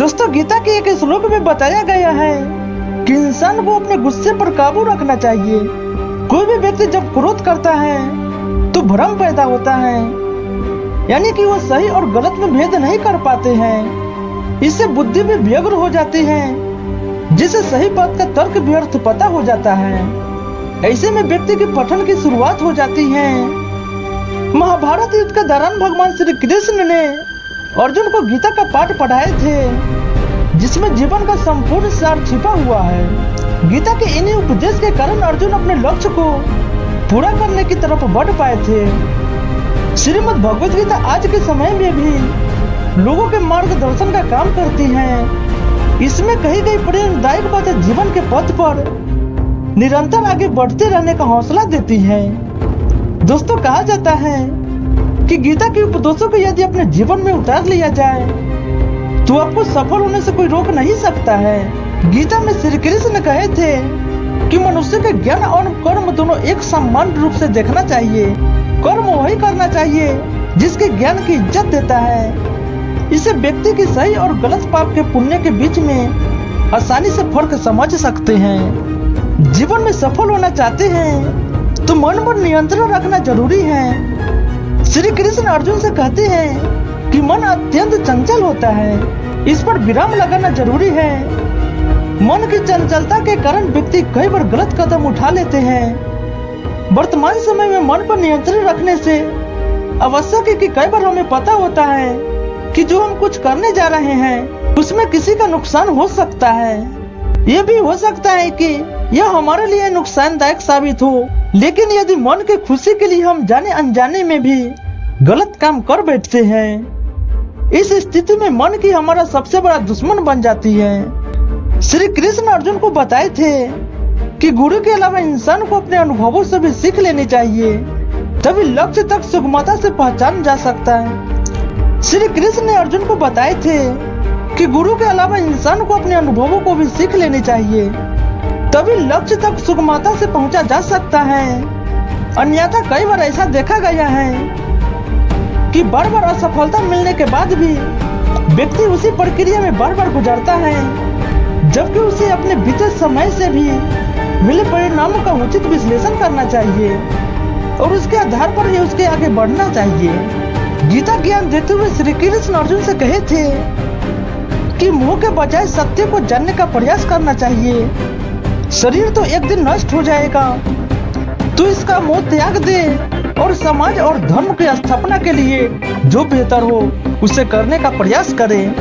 दोस्तों, गीता के एक श्लोक में बताया गया है कि इंसान को अपने गुस्से पर काबू रखना चाहिए। कोई भी व्यक्ति जब क्रोध करता है तो भ्रम पैदा होता है, यानी कि वो सही और गलत में भेद नहीं कर पाते हैं। इससे बुद्धि भी व्यग्र हो जाती है, जिससे सही बात का तर्क व्यर्थ पता हो जाता है। ऐसे में व्यक्ति के पठन की शुरुआत हो जाती है। महाभारत युद्ध के दौरान भगवान श्री कृष्ण ने अर्जुन को गीता का पाठ पढ़ाए थे, जिसमें जीवन का संपूर्ण सार छिपा हुआ है। गीता के इन्हीं उपदेश के कारण अर्जुन अपने लक्ष्य को पूरा करने की तरफ बढ़ पाए थे। श्रीमद् भगवद गीता आज के समय में भी लोगों के मार्गदर्शन का काम करती है। इसमें कही गई प्रेरणादायक बातें जीवन के पथ पर निरंतर आगे बढ़ते रहने का हौसला देती है। दोस्तों, कहा जाता है कि गीता के उपदेशों को यदि अपने जीवन में उतार लिया जाए तो आपको सफल होने से कोई रोक नहीं सकता है। गीता में श्री कृष्ण कहे थे कि मनुष्य के ज्ञान और कर्म दोनों एक समान रूप से देखना चाहिए। कर्म वही करना चाहिए जिसके ज्ञान की इज्जत देता है। इसे व्यक्ति की सही और गलत, पाप के पुण्य के बीच में आसानी से फर्क समझ सकते हैं। जीवन में सफल होना चाहते हैं तो मन पर नियंत्रण रखना जरूरी है। श्री कृष्ण अर्जुन से कहते हैं कि मन अत्यंत चंचल होता है, इस पर विराम लगाना जरूरी है। मन की चंचलता के कारण व्यक्ति कई बार गलत कदम उठा लेते हैं। वर्तमान समय में मन पर नियंत्रण रखने से आवश्यक है कि कई बार हमें पता होता है कि जो हम कुछ करने जा रहे हैं उसमें किसी का नुकसान हो सकता है। ये भी हो सकता है कि यह हमारे लिए नुकसानदायक साबित हो, लेकिन यदि मन की खुशी के लिए हम जाने अनजाने में भी गलत काम कर बैठते हैं, इस स्थिति में मन की हमारा सबसे बड़ा दुश्मन बन जाती है। श्री कृष्ण अर्जुन को बताए थे कि गुरु के अलावा इंसान को अपने अनुभवों से भी सीख लेनी चाहिए, तभी लक्ष्य तक सुगमता से पहचान जा सकता है। श्री कृष्ण ने अर्जुन को बताए थे कि गुरु के अलावा इंसान को अपने अनुभवों को भी सीख लेनी चाहिए, तभी लक्ष्य तक सुगमता से पहुंचा जा सकता है। अन्यथा कई बार ऐसा देखा गया है कि बार बार असफलता मिलने के बाद भी व्यक्ति उसी प्रक्रिया में बार बार गुजरता है, जबकि उसे अपने बीते समय से भी मिले परिणामों का उचित विश्लेषण करना चाहिए और उसके आधार पर ही उसके आगे बढ़ना चाहिए। गीता ज्ञान देते हुए श्री कृष्ण अर्जुन से कहे थे कि मुंह के बजाय सत्य को जानने का प्रयास करना चाहिए। शरीर तो एक दिन नष्ट हो जाएगा, तो इसका मोह त्याग दे और समाज और धर्म की स्थापना के लिए जो बेहतर हो उसे करने का प्रयास करें।